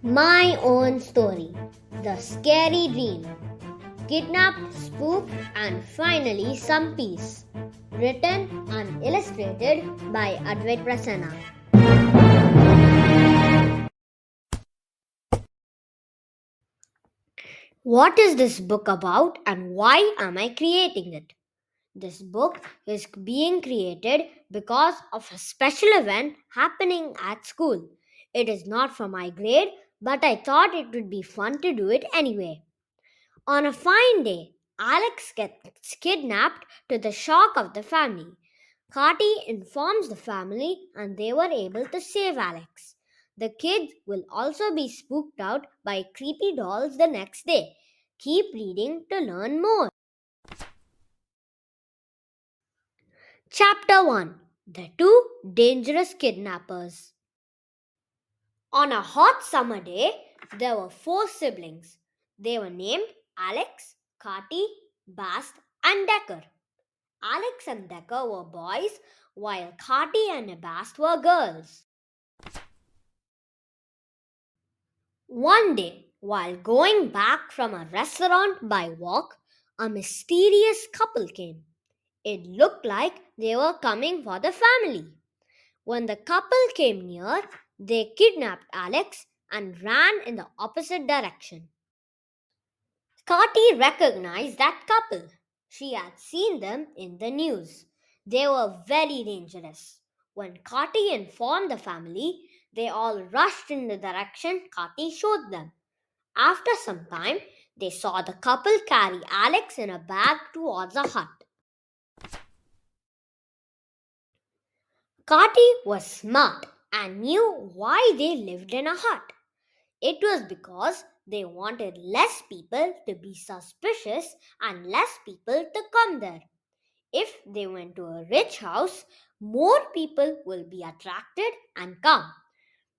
My own story. The scary dream. Kidnapped, spooked, and finally some peace. Written and illustrated by AdvaithOMG. What is this book about and why am I creating it? This book is being created because of a special event happening at school. It is not for my grade, but I thought it would be fun to do it anyway. On a fine day, Alex gets kidnapped to the shock of the family. Carty informs the family and they were able to save Alex. The kids will also be spooked out by creepy dolls the next day. Keep reading to learn more. Chapter 1. The Two Dangerous Kidnappers. On a hot summer day, there were four siblings. They were named Alex, Carty, Bast, and Decker. Alex and Decker were boys, while Carty and Bast were girls. One day, while going back from a restaurant by walk, a mysterious couple came. It looked like they were coming for the family. When the couple came near, they kidnapped Alex and ran in the opposite direction. Scotty recognized that couple. She had seen them in the news. They were very dangerous. When Scotty informed the family, they all rushed in the direction Scotty showed them. After some time, they saw the couple carry Alex in a bag towards a hut. Scotty was smart and knew why they lived in a hut. It was because they wanted less people to be suspicious and less people to come there. If they went to a rich house, more people will be attracted and come.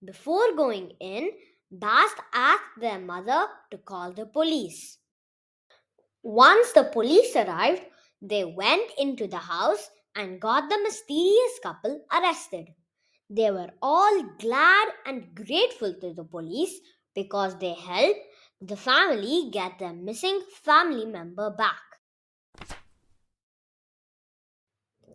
Before going in, Bast asked their mother to call the police. Once the police arrived, they went into the house and got the mysterious couple arrested. They were all glad and grateful to the police because they helped the family get their missing family member back.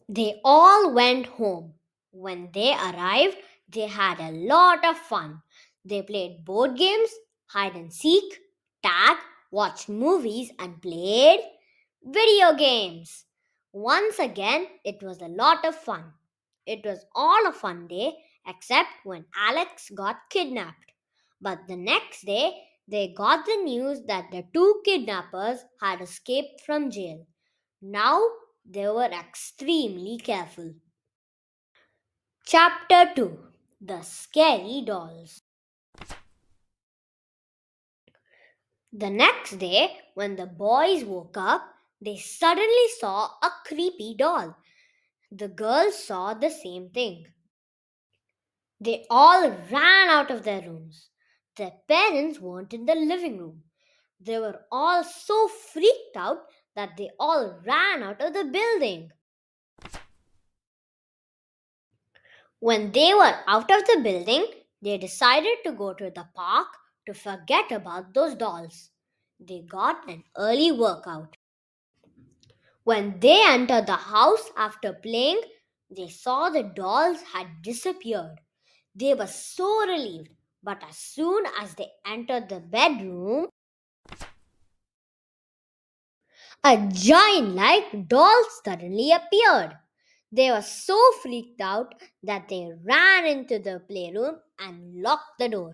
They all went home. When they arrived, they had a lot of fun. They played board games, hide and seek, tag, watched movies, and played video games. Once again, it was a lot of fun. It was all a fun day except when Alex got kidnapped. But the next day, they got the news that the two kidnappers had escaped from jail. Now they were extremely careful. Chapter 2. The Scary Dolls. The next day, when the boys woke up, they suddenly saw a creepy doll. The girls saw the same thing. They all ran out of their rooms. Their parents weren't in the living room. They were all so freaked out that they all ran out of the building. When they were out of the building, they decided to go to the park to forget about those dolls. They got an early workout. When they entered the house after playing, they saw the dolls had disappeared. They were so relieved, but as soon as they entered the bedroom, a giant like doll suddenly appeared. They were so freaked out that they ran into the playroom and locked the door.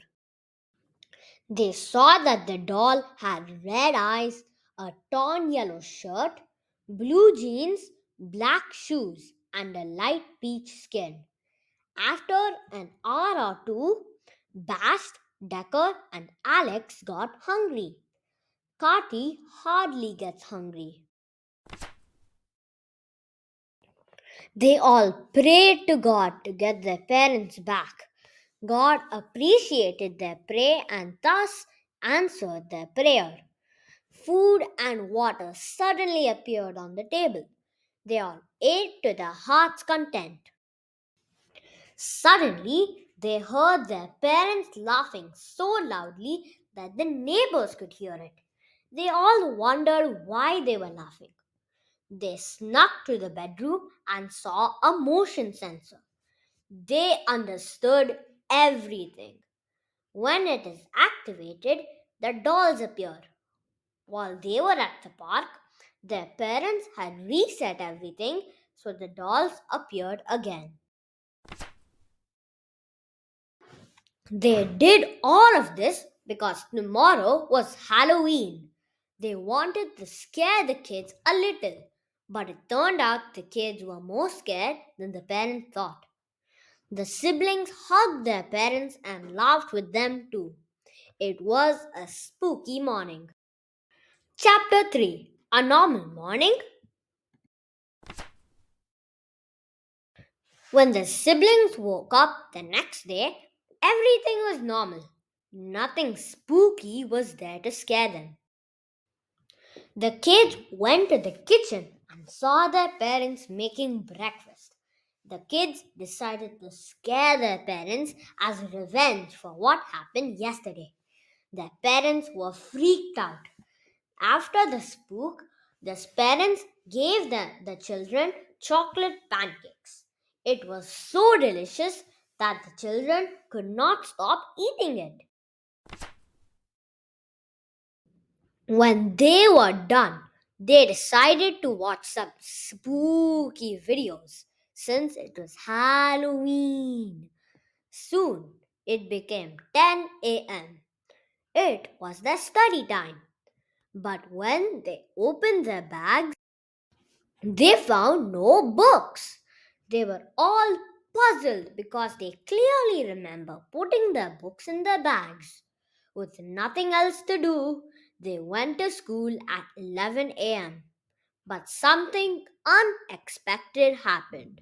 They saw that the doll had red eyes, a torn yellow shirt, blue jeans, black shoes, and a light peach skin. After an hour or two, Bast, Decker, and Alex got hungry. Carty hardly gets hungry. They all prayed to God to get their parents back. God appreciated their prayer and thus answered their prayer. Food and water suddenly appeared on the table. They all ate to their heart's content. Suddenly, They heard their parents laughing so loudly that the neighbors could hear it. They all wondered why they were laughing. They snuck to the bedroom and saw a motion sensor. They understood everything. When it is activated, the dolls appear. While they were at the park, their parents had reset everything so the dolls appeared again. They did all of this because tomorrow was Halloween. They wanted to scare the kids a little, but it turned out the kids were more scared than the parents thought. The siblings hugged their parents and laughed with them too. It was a spooky morning. Chapter 3. A normal morning. When the siblings woke up the next day, everything was normal. Nothing spooky was there to scare them. The kids went to the kitchen and saw their parents making breakfast. The kids decided to scare their parents as revenge for what happened yesterday. Their parents were freaked out. After the spook, the parents gave the children chocolate pancakes. It was so delicious that the children could not stop eating it. When they were done, they decided to watch some spooky videos since it was Halloween. Soon it became 10 a.m. It was their study time. But when they opened their bags, they found no books. They were all puzzled because they clearly remember putting their books in their bags. With nothing else to do, they went to school at 11 a.m. But something unexpected happened.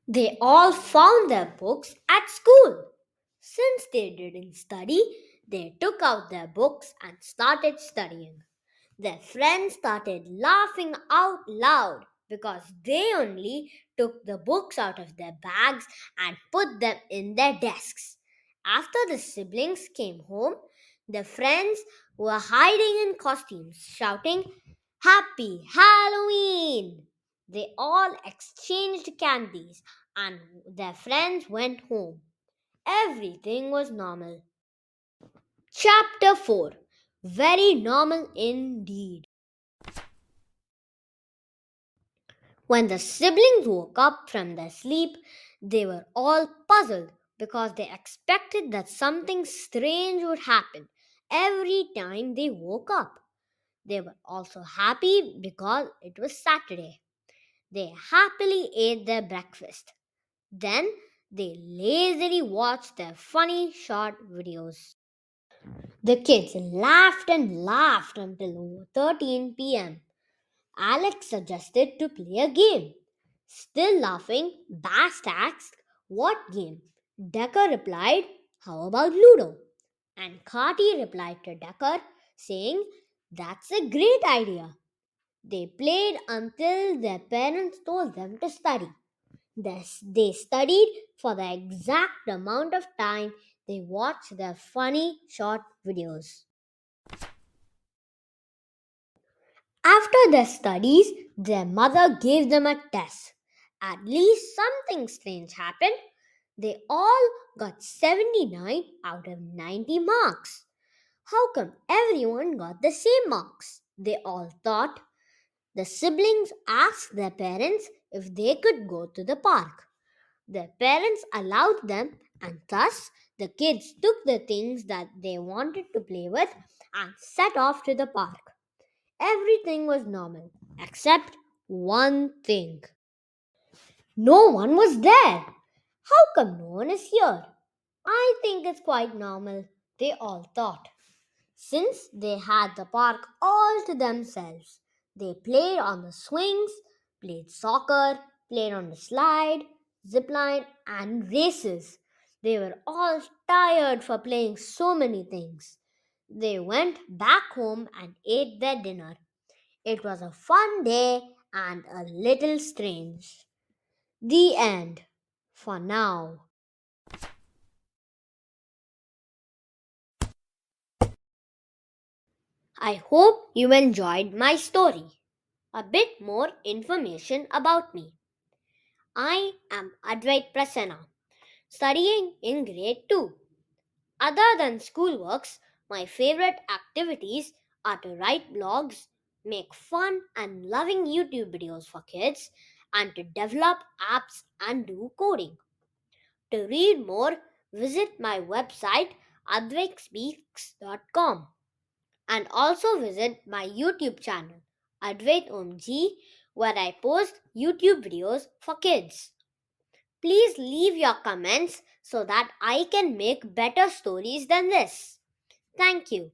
They all found their books at school. Since they didn't study, they took out their books and started studying. Their friends started laughing out loud because they only took the books out of their bags and put them in their desks. After the siblings came home, the friends were hiding in costumes, shouting, "Happy Halloween!" They all exchanged candies and their friends went home. Everything was normal. Chapter 4. Very normal indeed. When the siblings woke up from their sleep, they were all puzzled because they expected that something strange would happen every time they woke up. They were also happy because it was Saturday. They happily ate their breakfast. Then they lazily watched their funny short videos. The kids laughed and laughed until 13 p.m. Alex suggested to play a game. Still laughing, Bast asked, "What game?" Decker replied, "How about Ludo?" And Carty replied to Decker, saying, "That's a great idea." They played until their parents told them to study. They studied for the exact amount of time they watched their funny short videos. After their studies, their mother gave them a test. At least something strange happened. They all got 79 out of 90 marks. How come everyone got the same marks? They all thought. The siblings asked their parents if they could go to the park. Their parents allowed them, and thus the kids took the things that they wanted to play with and set off to the park. Everything was normal except one thing. No one was there. How come no one is here? I think it's quite normal, they all thought. Since they had the park all to themselves, they played on the swings, played soccer, played on the slide, zipline, and races. They were all tired for playing so many things. They went back home and ate their dinner. It was a fun day and a little strange. The end. for now. I hope you enjoyed my story. A bit more information about me. I am Advait Prasanna, studying in grade 2. Other than schoolworks, my favorite activities are to write blogs, make fun and loving YouTube videos for kids, and to develop apps and do coding. To read more, visit my website advaikspeaks.com and also visit my YouTube channel AdvaithOMG where I post YouTube videos for kids. Please leave your comments so that I can make better stories than this. Thank you.